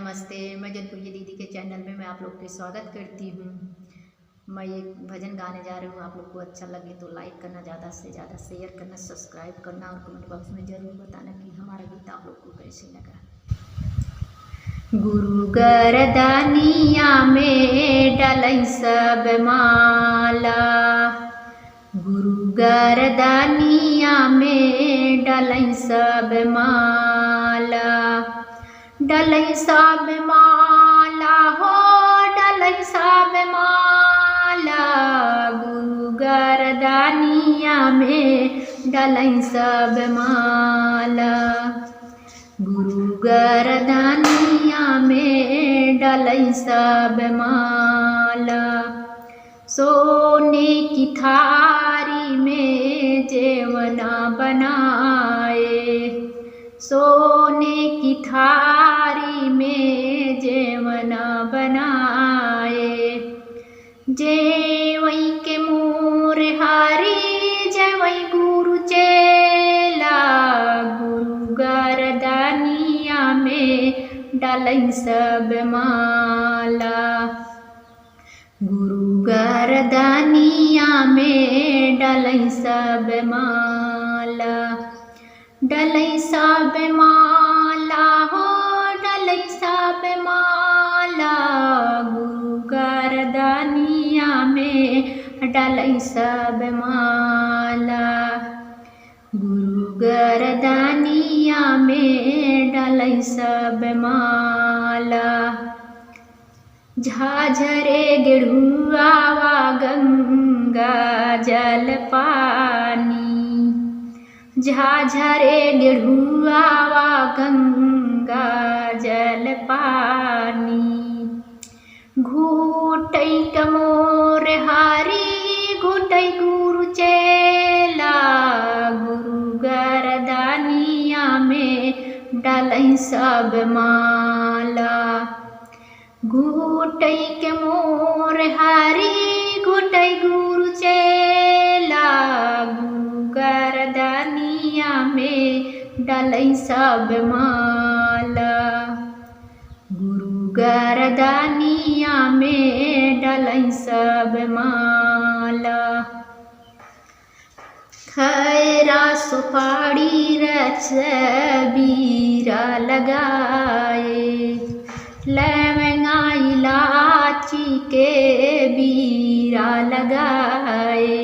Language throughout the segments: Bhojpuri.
नमस्ते। मैं जनपुरी दीदी के चैनल में मैं आप लोग के स्वागत करती हूँ। मैं एक भजन गाने जा रही हूँ। आप लोग को अच्छा लगे तो लाइक करना, ज़्यादा से ज़्यादा शेयर करना, सब्सक्राइब करना और कमेंट बॉक्स में ज़रूर बताना कि हमारा गीत आप लोग को कैसे लगा। गुरु गरदानिया में डालै सब माला, गुरु गरदानिया में डालै सब माला, डालै सब माला हो डालै सब माला, गुरु गरदानिया में डालै सब माला, गुरु गरदानिया में डालै सब माला। सोने की थारी में जेवना बनाए, सोने की थारी में जेवना बनाए, जेवई के मोर हारी जेवई गुरु चेला, गुरु गरदानिया में डालै सब माला, गुरु गरदानिया में डालै सब माला, डालै सब माला हो डालै सब माला, गुरु गरदानिया में डालै सब माला, गुरु गरदानिया में डालै सब माला। झाझरे गेढ़ुआवा गंगा जल पानी, झाझरे गेढ़ुआवा गंगा जल पानी, घूटै कमोर हारी घूटै गुरु चेला, गुरु गरदानिया में डालै सब माला, घूटै के मोर हारी घूटै गुरु चेला, गुरु गरदानिया में डालै सब माला, गुरु गरदानिया में डालै सब माला। खैरा सुपारी रच बीरा लगाए, लवंगा इलाची के बीरा लगाए,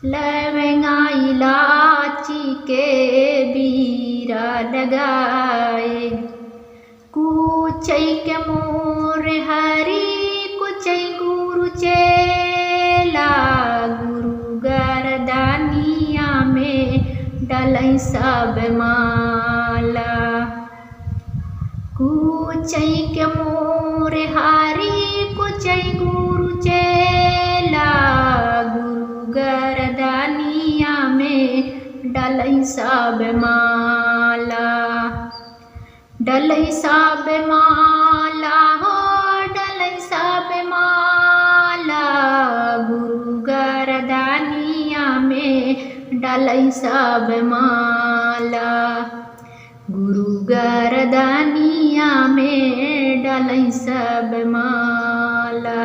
लवंगा इलाची के बीरा लगाए, कुचै के मोर हरी कुचै गुरु चेला, गुरु गरदानिया में डालै सब माला, कुचै के मोर हारी कुचै गुरु चेला, गुरु गरदानिया में डालै सब माला, डालै सब माला हो डालै सब माला, गुरु गरदानिया में डालै सब माला, गुरु गरदानिया में डालै सब माला।